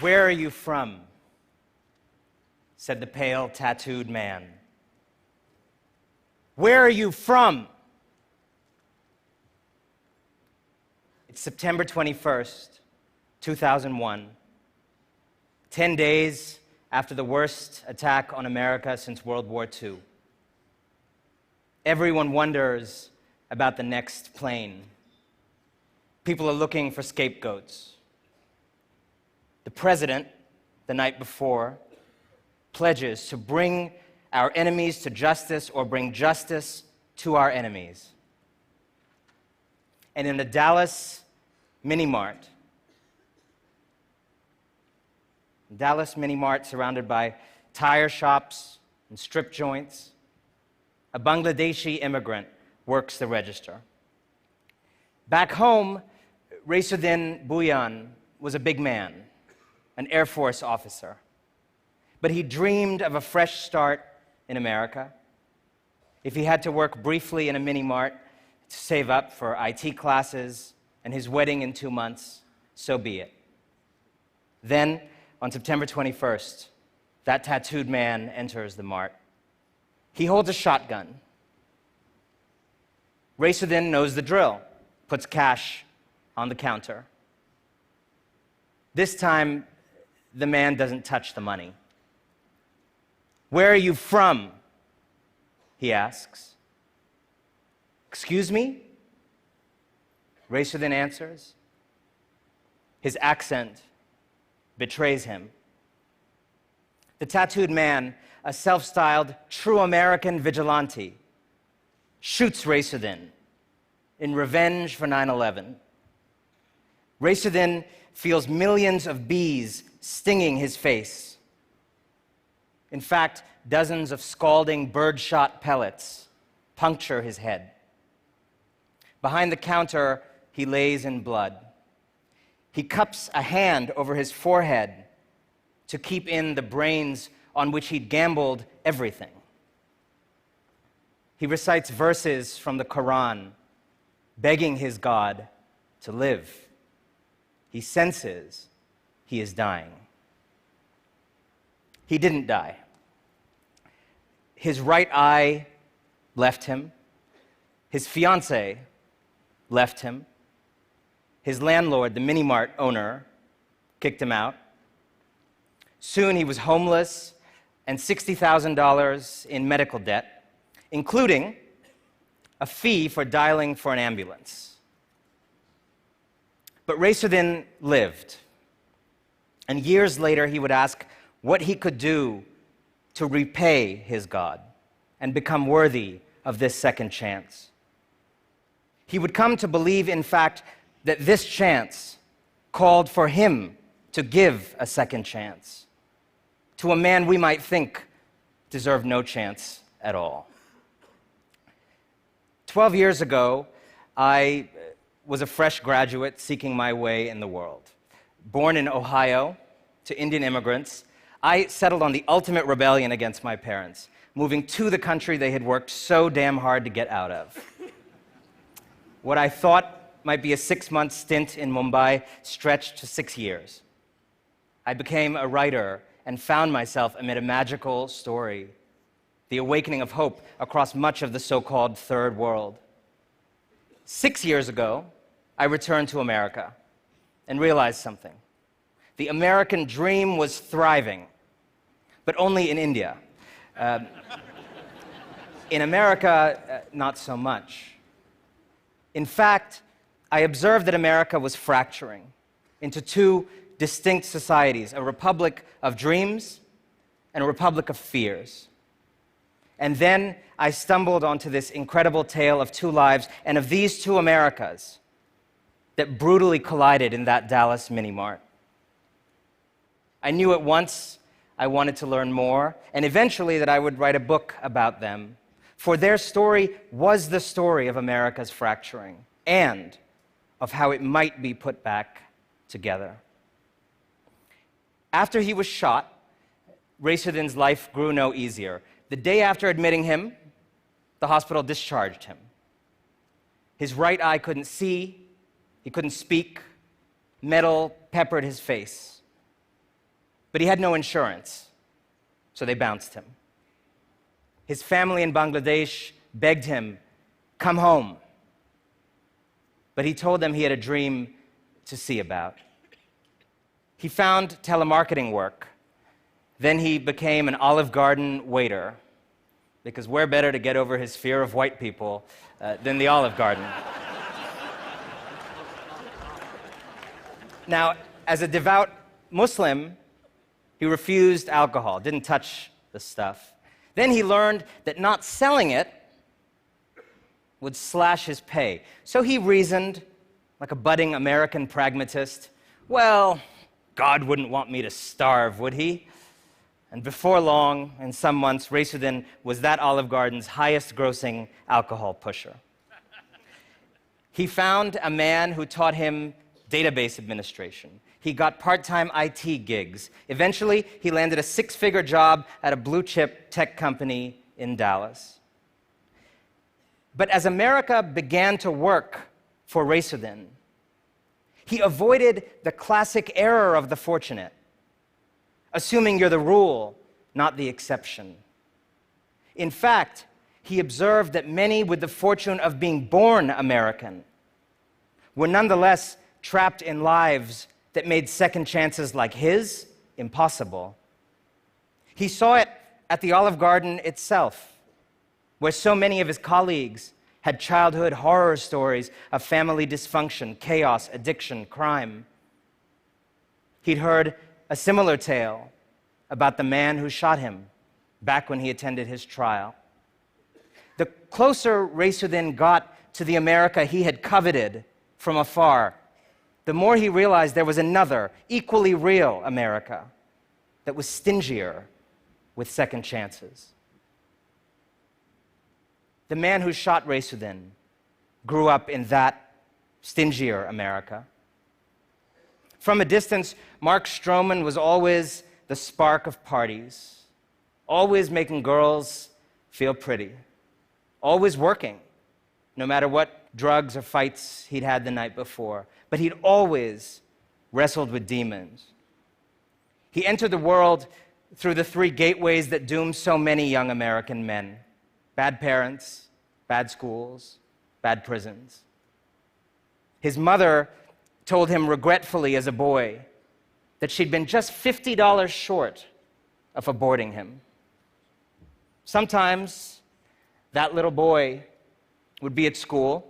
"Where are you from?" said the pale, tattooed man. "Where are you from?" It's September 21st, 2001, 10 days after the worst attack on America since World War II. Everyone wonders about the next plane. People are looking for scapegoats. The president, the night before, pledges to bring our enemies to justice or bring justice to our enemies. And in the Dallas mini-mart, surrounded by tire shops and strip joints, a Bangladeshi immigrant works the register. Back home, Raisuddin Bhuyan was a big man, an Air Force officer. But he dreamed of a fresh start in America. If he had to work briefly in a mini-mart to save up for IT classes and his wedding in 2 months, so be it. Then, on September 21st, that tattooed man enters the mart. He holds a shotgun. Raisuddin knows the drill, puts cash on the counter. This time, the man doesn't touch the money. "Where are you from?" he asks. "Excuse me?" Raisuddin answers. His accent betrays him. The tattooed man, a self-styled true American vigilante, shoots Raisuddin in revenge for 9/11. Raisuddin feels millions of bees stinging his face. In fact, dozens of scalding birdshot pellets puncture his head. Behind the counter, he lays in blood. He cups a hand over his forehead to keep in the brains on which he'd gambled everything. He recites verses from the Quran, begging his God to live. He senses he is dying. He didn't die. His right eye left him. His fiancée left him. His landlord, the mini-mart owner, kicked him out. Soon he was homeless and $60,000 in medical debt, including a fee for dialing for an ambulance. But Raisuddin lived. And years later, he would ask what he could do to repay his God and become worthy of this second chance. He would come to believe, in fact, that this chance called for him to give a second chance to a man we might think deserved no chance at all. 12 years ago, I was a fresh graduate seeking my way in the world. Born in Ohio to Indian immigrants, I settled on the ultimate rebellion against my parents, moving to the country they had worked so damn hard to get out of. What I thought might be a 6-month stint in Mumbai stretched to 6 years. I became a writer and found myself amid a magical story, the awakening of hope across much of the so-called third world. 6 years ago, I returned to America and realized something. The American dream was thriving, but only in India. In America, not so much. In fact, I observed that America was fracturing into two distinct societies, a republic of dreams and a republic of fears. And then I stumbled onto this incredible tale of two lives and of these two Americas that brutally collided in that Dallas mini-mart. I knew at once I wanted to learn more, and eventually that I would write a book about them, for their story was the story of America's fracturing and of how it might be put back together. After he was shot, Raisuddin's life grew no easier. The day after admitting him, the hospital discharged him. His right eye couldn't see, he couldn't speak, metal peppered his face. But he had no insurance, so they bounced him. His family in Bangladesh begged him, "Come home." But he told them he had a dream to see about. He found telemarketing work. Then he became an Olive Garden waiter, because where better to get over his fear of white people than the Olive Garden? Now, as a devout Muslim, he refused alcohol, didn't touch the stuff. Then he learned that not selling it would slash his pay. So he reasoned, like a budding American pragmatist, well, God wouldn't want me to starve, would he? And before long, in some months, Raisuddin was that Olive Garden's highest-grossing alcohol pusher. He found a man who taught him database administration. He got part-time IT gigs. Eventually, he landed a six-figure job at a blue-chip tech company in Dallas. But as America began to work for Raisuddin, he avoided the classic error of the fortunate, assuming you're the rule, not the exception. In fact, he observed that many with the fortune of being born American were nonetheless trapped in lives that made second chances like his impossible. He saw it at the Olive Garden itself, where so many of his colleagues had childhood horror stories of family dysfunction, chaos, addiction, crime. He'd heard a similar tale about the man who shot him back when he attended his trial. The closer Raisuddin got to the America he had coveted from afar, the more he realized there was another, equally real America that was stingier with second chances. The man who shot Raisuddin grew up in that stingier America. From a distance, Mark Stroman was always the spark of parties, always making girls feel pretty, always working, no matter what drugs or fights he'd had the night before. But he'd always wrestled with demons. He entered the world through the three gateways that doom so many young American men: bad parents, bad schools, bad prisons. His mother told him regretfully as a boy that she'd been just $50 short of aborting him. Sometimes that little boy would be at school.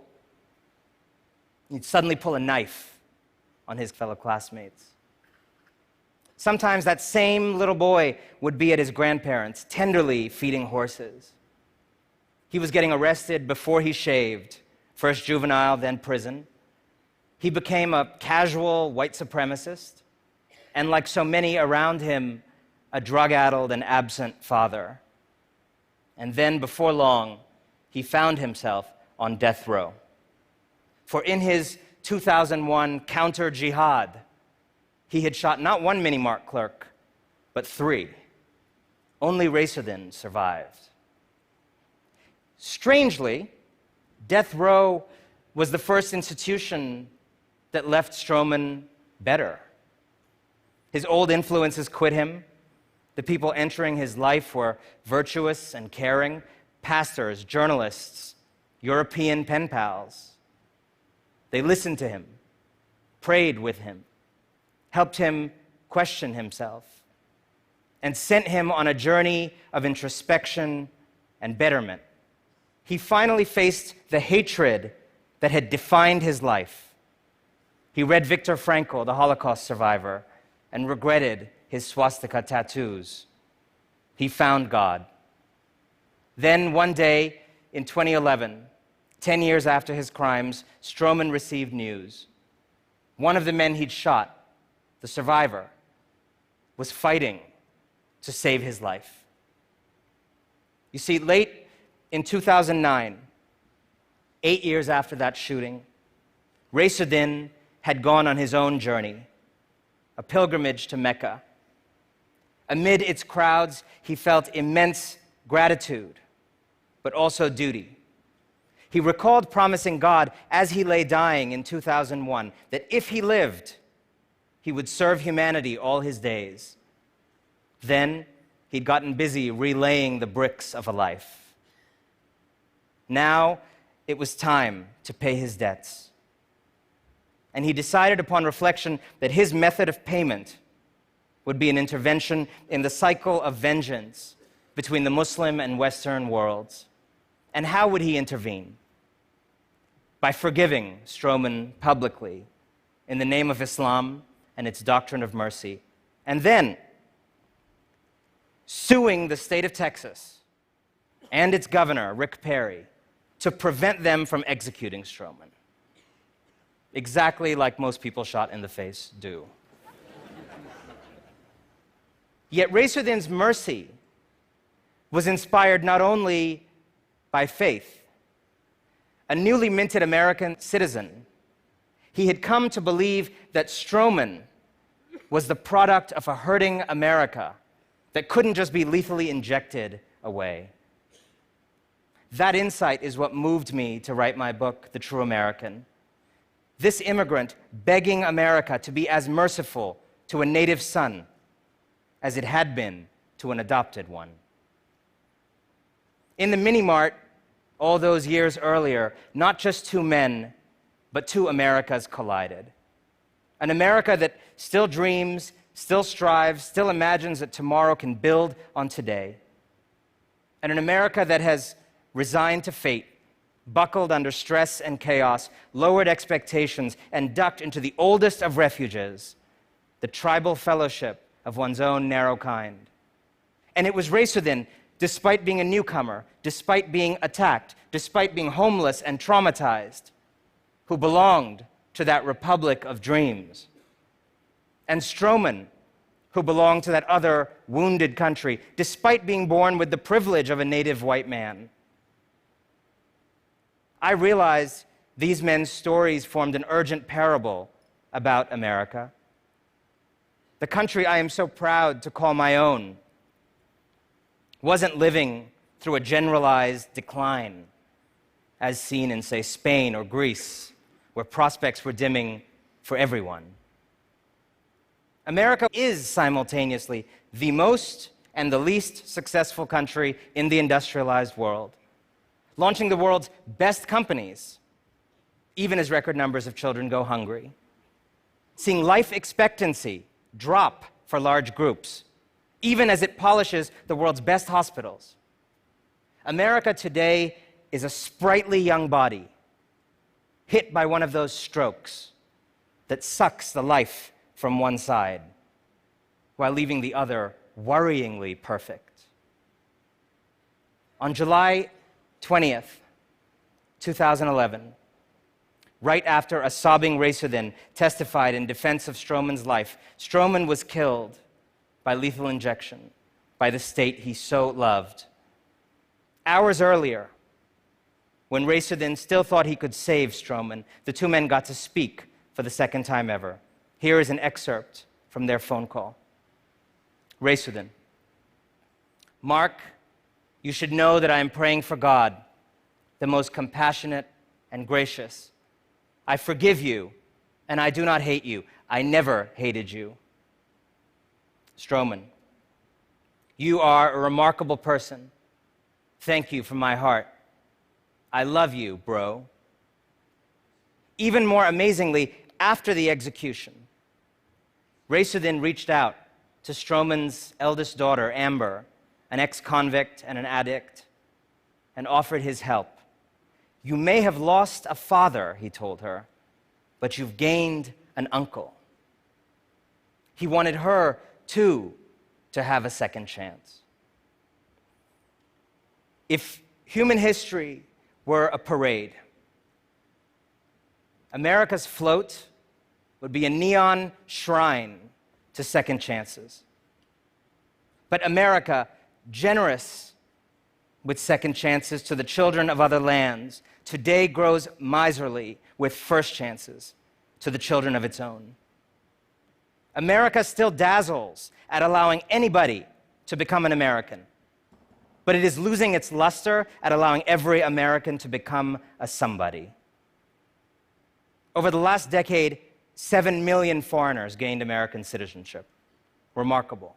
He'd suddenly pull a knife on his fellow classmates. Sometimes that same little boy would be at his grandparents', tenderly feeding horses. He was getting arrested before he shaved, first juvenile, then prison. He became a casual white supremacist, and like so many around him, a drug-addled and absent father. And then, before long, he found himself on death row. For in his 2001 counter-jihad, he had shot not one mini-mart clerk, but three. Only Raisuddin survived. Strangely, death row was the first institution that left Stroman better. His old influences quit him. The people entering his life were virtuous and caring: pastors, journalists, European pen pals. They listened to him, prayed with him, helped him question himself, and sent him on a journey of introspection and betterment. He finally faced the hatred that had defined his life. He read Viktor Frankl, the Holocaust survivor, and regretted his swastika tattoos. He found God. Then one day in 2011, 10 years after his crimes, Stroman received news. One of the men he'd shot, the survivor, was fighting to save his life. You see, late in 2009, 8 years after that shooting, Raisuddin had gone on his own journey, a pilgrimage to Mecca. Amid its crowds, he felt immense gratitude, but also duty. He recalled promising God as he lay dying in 2001 that if he lived, he would serve humanity all his days. Then he'd gotten busy relaying the bricks of a life. Now it was time to pay his debts. And he decided upon reflection that his method of payment would be an intervention in the cycle of vengeance between the Muslim and Western worlds. And how would he intervene? By forgiving Stroman publicly in the name of Islam and its doctrine of mercy, and then suing the state of Texas and its governor, Rick Perry, to prevent them from executing Stroman. Exactly like most people shot in the face do. Yet Raisuddin's mercy was inspired not only by faith. A newly minted American citizen, he had come to believe that Stroman was the product of a hurting America that couldn't just be lethally injected away. That insight is what moved me to write my book, The True American. This immigrant begging America to be as merciful to a native son as it had been to an adopted one. In the mini-mart, all those years earlier, not just two men, but two Americas collided. An America that still dreams, still strives, still imagines that tomorrow can build on today. And an America that has resigned to fate, buckled under stress and chaos, lowered expectations, and ducked into the oldest of refuges, the tribal fellowship of one's own narrow kind. And it was Raisuddin, despite being a newcomer, despite being attacked, despite being homeless and traumatized, who belonged to that republic of dreams. And Stroman, who belonged to that other wounded country, despite being born with the privilege of a native white man. I realized these men's stories formed an urgent parable about America. The country I am so proud to call my own wasn't living through a generalized decline, as seen in, say, Spain or Greece, where prospects were dimming for everyone. America is simultaneously the most and the least successful country in the industrialized world, launching the world's best companies, even as record numbers of children go hungry, seeing life expectancy drop for large groups, even as it polishes the world's best hospitals. America today is a sprightly young body hit by one of those strokes that sucks the life from one side while leaving the other worryingly perfect. On July 20th, 2011, right after a sobbing Raisuddin testified in defense of Stroman's life, Stroman was killed by lethal injection by the state he so loved. Hours earlier, when Raisuddin still thought he could save Stroman, the two men got to speak for the second time ever. Here is an excerpt from their phone call. Raisuddin: Mark, you should know that I am praying for God, the most compassionate and gracious. I forgive you, and I do not hate you. I never hated you. Stroman: you are a remarkable person. Thank you from my heart. I love you, bro. Even more amazingly, after the execution, Raisuddin reached out to Stroman's eldest daughter, Amber, an ex-convict and an addict, and offered his help. You may have lost a father, he told her, but you've gained an uncle. He wanted her, too, to have a second chance. If human history were a parade, America's float would be a neon shrine to second chances. But America, generous with second chances to the children of other lands, today grows miserly with first chances to the children of its own. America still dazzles at allowing anybody to become an American, but it is losing its luster at allowing every American to become a somebody. Over the last decade, 7 million foreigners gained American citizenship. Remarkable.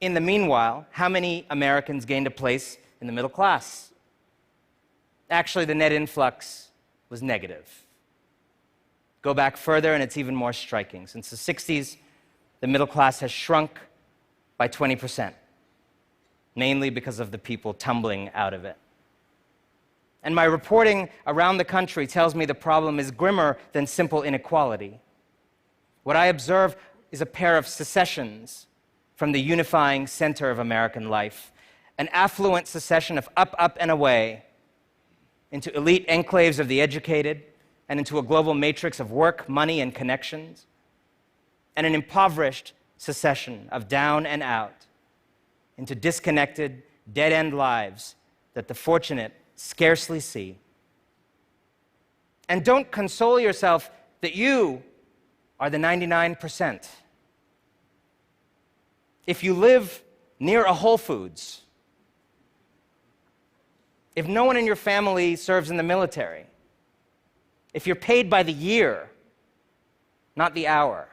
In the meanwhile, how many Americans gained a place in the middle class? Actually, the net influx was negative. Go back further, and it's even more striking. Since the 60s, the middle class has shrunk by 20%, mainly because of the people tumbling out of it. And my reporting around the country tells me the problem is grimmer than simple inequality. What I observe is a pair of secessions from the unifying center of American life, an affluent secession of up, up, and away into elite enclaves of the educated and into a global matrix of work, money, and connections, and an impoverished secession of down and out into disconnected, dead-end lives that the fortunate scarcely see. And don't console yourself that you are the 99%. If you live near a Whole Foods, if no one in your family serves in the military, if you're paid by the year, not the hour,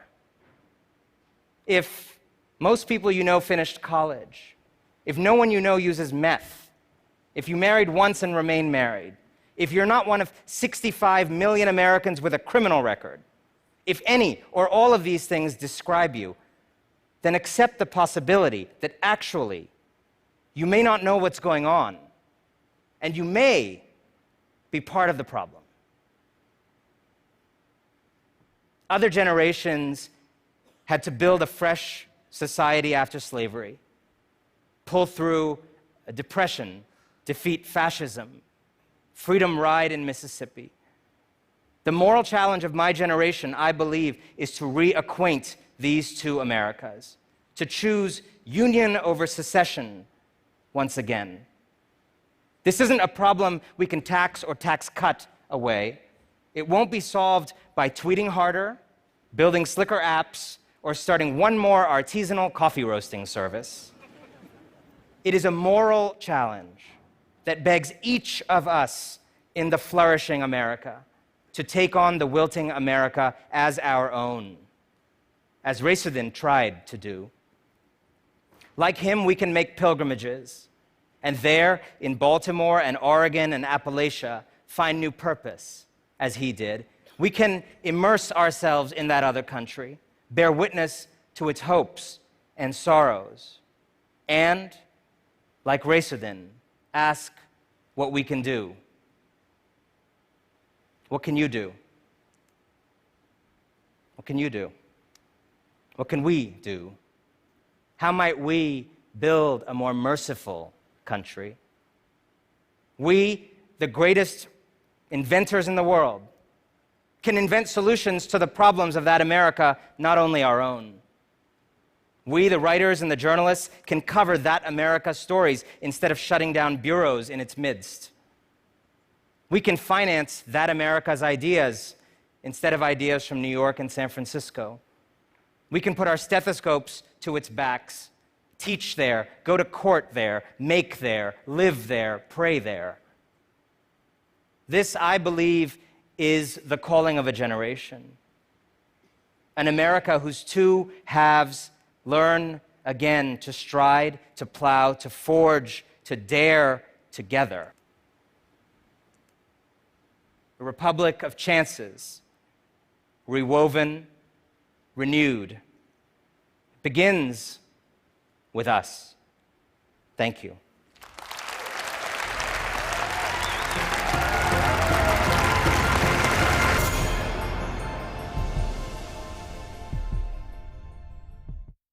if most people you know finished college, if no one you know uses meth, if you married once and remain married, if you're not one of 65 million Americans with a criminal record, if any or all of these things describe you, then accept the possibility that actually you may not know what's going on, and you may be part of the problem. Other generations had to build a fresh society after slavery, pull through a depression, defeat fascism, freedom ride in Mississippi. The moral challenge of my generation, I believe, is to reacquaint these two Americas, to choose union over secession once again. This isn't a problem we can tax or tax cut away. It won't be solved by tweeting harder, building slicker apps, or starting one more artisanal coffee roasting service. It is a moral challenge that begs each of us in the flourishing America to take on the wilting America as our own, as Rasin tried to do. Like him, we can make pilgrimages, and there, in Baltimore and Oregon and Appalachia, find new purpose, as he did. We can immerse ourselves in that other country, bear witness to its hopes and sorrows, and, like Rasin, ask what we can do. What can you do? What can you do? What can we do? How might we build a more merciful country? We, the greatest inventors in the world, can invent solutions to the problems of that America, not only our own. We, the writers and the journalists, can cover that America's stories instead of shutting down bureaus in its midst. We can finance that America's ideas instead of ideas from New York and San Francisco. We can put our stethoscopes to its backs, teach there, go to court there, make there, live there, pray there. This, I believe, is the calling of a generation. An America whose two halves learn again to stride, to plow, to forge, to dare together. A republic of chances, rewoven, renewed, begins with us. Thank you.